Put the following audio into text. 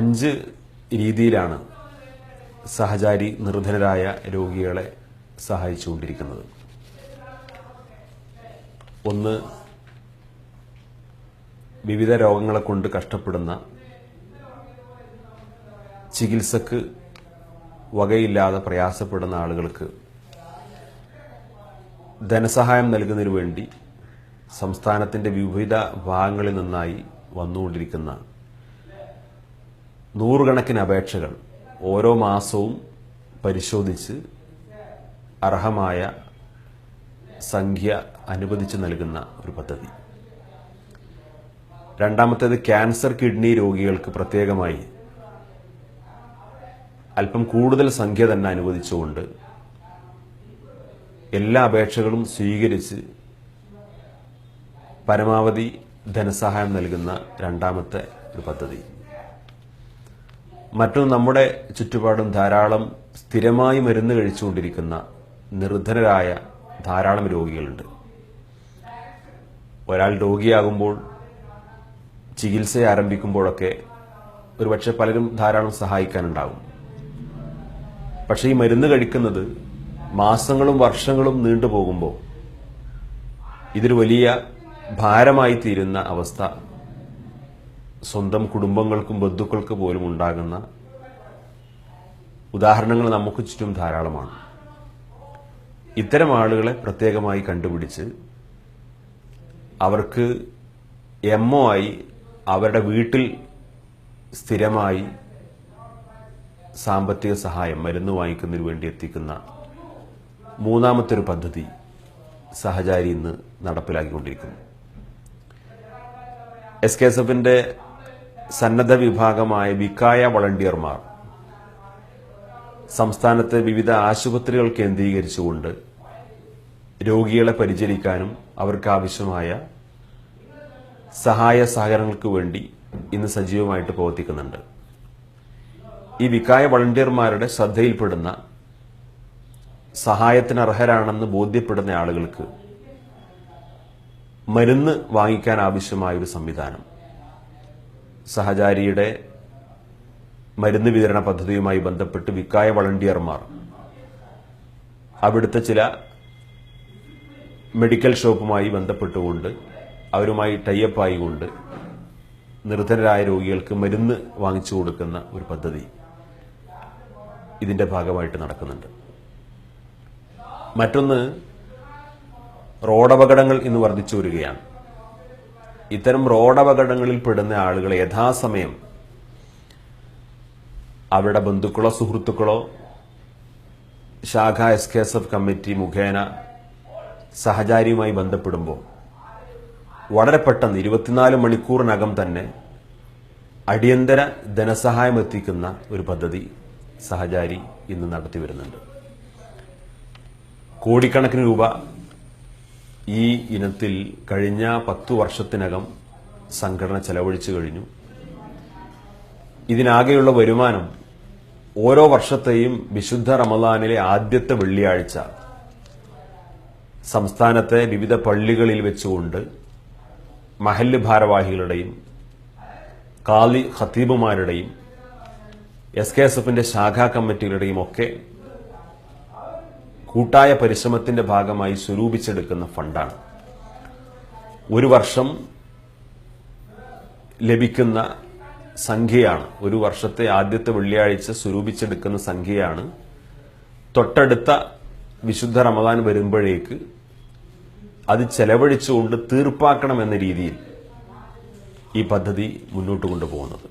5 രീതിയിലാണ് സഹചാരി നിർധനരായ രോഗികളെ സഹായിച്ചുകൊണ്ടിരിക്കുന്നത്. ഒന്ന്, വിവിധ രോഗങ്ങളെ കൊണ്ട് കഷ്ടപ്പെടുന്ന, ചികിത്സക്ക് വകയില്ലാതെ പ്രയാസപ്പെടുന്ന ആളുകൾക്ക് ധനസഹായം നൽകുന്നതിനു വേണ്ടി സംസ്ഥാനത്തിന്റെ വിവിധ ഭാഗങ്ങളിൽ നിന്നായി വന്നുകൊണ്ടിരിക്കുന്ന നൂറുകണക്കിന് അപേക്ഷകൾ ഓരോ മാസവും പരിശോധിച്ച് അർഹമായ സംഖ്യ അനുവദിച്ച് നൽകുന്ന ഒരു പദ്ധതി. രണ്ടാമത്തേത്, ക്യാൻസർ കിഡ്നി രോഗികൾക്ക് പ്രത്യേകമായി അല്പം കൂടുതൽ സംഖ്യ തന്നെ അനുവദിച്ചുകൊണ്ട് എല്ലാ അപേക്ഷകളും സ്വീകരിച്ച് പരമാവധി ധനസഹായം നൽകുന്ന രണ്ടാമത്തെ ഒരു പദ്ധതി. മറ്റൊന്ന്, നമ്മുടെ ചുറ്റുപാടും ധാരാളം സ്ഥിരമായി മരുന്ന് കഴിച്ചുകൊണ്ടിരിക്കുന്ന നിർധനരായ ധാരാളം രോഗികളുണ്ട്. ഒരാൾ രോഗിയാകുമ്പോൾ, ചികിത്സ ആരംഭിക്കുമ്പോഴൊക്കെ ഒരുപക്ഷെ പലരും ധാരാളം സഹായിക്കാനുണ്ടാകും. പക്ഷേ ഈ മരുന്ന് കഴിക്കുന്നത് മാസങ്ങളും വർഷങ്ങളും നീണ്ടുപോകുമ്പോൾ ഇതൊരു വലിയ ഭാരമായി തീരുന്ന അവസ്ഥ സ്വന്തം കുടുംബങ്ങൾക്കും ബന്ധുക്കൾക്ക് പോലും ഉണ്ടാകുന്ന ഉദാഹരണങ്ങൾ നമുക്ക് ചുറ്റും ധാരാളമാണ്. ഇത്തരം ആളുകളെ പ്രത്യേകമായി കണ്ടുപിടിച്ച് അവർക്ക് എംഒ ആയി അവരുടെ വീട്ടിൽ സ്ഥിരമായി സാമ്പത്തിക സഹായം മരുന്ന് വാങ്ങിക്കുന്നതിന് വേണ്ടി എത്തിക്കുന്ന മൂന്നാമത്തെ ഒരു പദ്ധതി സഹചാരി ഇന്ന് നടപ്പിലാക്കിക്കൊണ്ടിരിക്കുന്നു. SKSFന്റെ സന്നദ്ധ വിഭാഗമായ വിക്കായ വളണ്ടിയർമാർ സംസ്ഥാനത്തെ വിവിധ ആശുപത്രികൾ കേന്ദ്രീകരിച്ചുകൊണ്ട് രോഗികളെ പരിചരിക്കാനും അവർക്ക് ആവശ്യമായ സഹായ സഹകരണങ്ങൾക്ക് വേണ്ടി ഇന്ന് സജീവമായിട്ട് പ്രവർത്തിക്കുന്നുണ്ട്. ഈ വിക്കായ വളണ്ടിയർമാരുടെ ശ്രദ്ധയിൽപ്പെടുന്ന, സഹായത്തിന് അർഹരാണെന്ന് ബോധ്യപ്പെടുന്ന ആളുകൾക്ക് മരുന്ന് വാങ്ങിക്കാൻ ആവശ്യമായ ഒരു സംവിധാനം സഹചാരിയുടെ മരുന്ന് വിതരണ പദ്ധതിയുമായി ബന്ധപ്പെട്ട് വിക്കായ വളണ്ടിയർമാർ അവിടുത്തെ ചില മെഡിക്കൽ ഷോപ്പുമായി ബന്ധപ്പെട്ടുകൊണ്ട് അവരുമായി ടൈഅപ്പ് ആയിക്കൊണ്ട് നിർധനരായ രോഗികൾക്ക് മരുന്ന് വാങ്ങിച്ചു കൊടുക്കുന്ന ഒരു പദ്ധതി ഇതിന്റെ ഭാഗമായിട്ട് നടക്കുന്നുണ്ട്. മറ്റൊന്ന്, റോഡപകടങ്ങൾ ഇന്ന് വർദ്ധിച്ചു വരികയാണ്. ഇത്തരം റോഡപകടങ്ങളിൽ പെടുന്ന ആളുകളെ യഥാസമയം അവരുടെ ബന്ധുക്കളോ സുഹൃത്തുക്കളോ ശാഖ SKSF കമ്മിറ്റി മുഖേന സഹചാരിയുമായി ബന്ധപ്പെടുമ്പോൾ വളരെ പെട്ടെന്ന് 24 മണിക്കൂറിനകം തന്നെ അടിയന്തര ധനസഹായം എത്തിക്കുന്ന ഒരു പദ്ധതി സഹചാരി ഇന്ന് നടത്തിവരുന്നുണ്ട്. കോടിക്കണക്കിന് രൂപ ഈ ഇനത്തിൽ കഴിഞ്ഞ 10 വർഷത്തിനകം സംഘടന ചെലവഴിച്ചു കഴിഞ്ഞു. ഇതിനാകെയുള്ള വരുമാനം ഓരോ വർഷത്തെയും വിശുദ്ധ റമദാനിലെ ആദ്യത്തെ വെള്ളിയാഴ്ച സംസ്ഥാനത്തെ വിവിധ പള്ളികളിൽ വെച്ചുകൊണ്ട് മഹല്ല് ഭാരവാഹികളുടെയും കാളി ഖത്തീബുമാരുടെയും SKSFന്റെ ശാഖാ കമ്മിറ്റികളുടെയും ഒക്കെ കൂട്ടായ പരിശ്രമത്തിന്റെ ഭാഗമായി സ്വരൂപിച്ചെടുക്കുന്ന ഫണ്ടാണ്. ഒരു വർഷം ലഭിക്കുന്ന സംഖ്യയാണ്, ഒരു വർഷത്തെ ആദ്യത്തെ വെള്ളിയാഴ്ച സ്വരൂപിച്ചെടുക്കുന്ന സംഖ്യയാണ് തൊട്ടടുത്ത വിശുദ്ധ റമദാൻ വരുമ്പോഴേക്ക് അത് ചെലവഴിച്ചുകൊണ്ട് തീർപ്പാക്കണമെന്ന രീതിയിൽ ഈ പദ്ധതി മുന്നോട്ട് കൊണ്ടുപോകുന്നത്.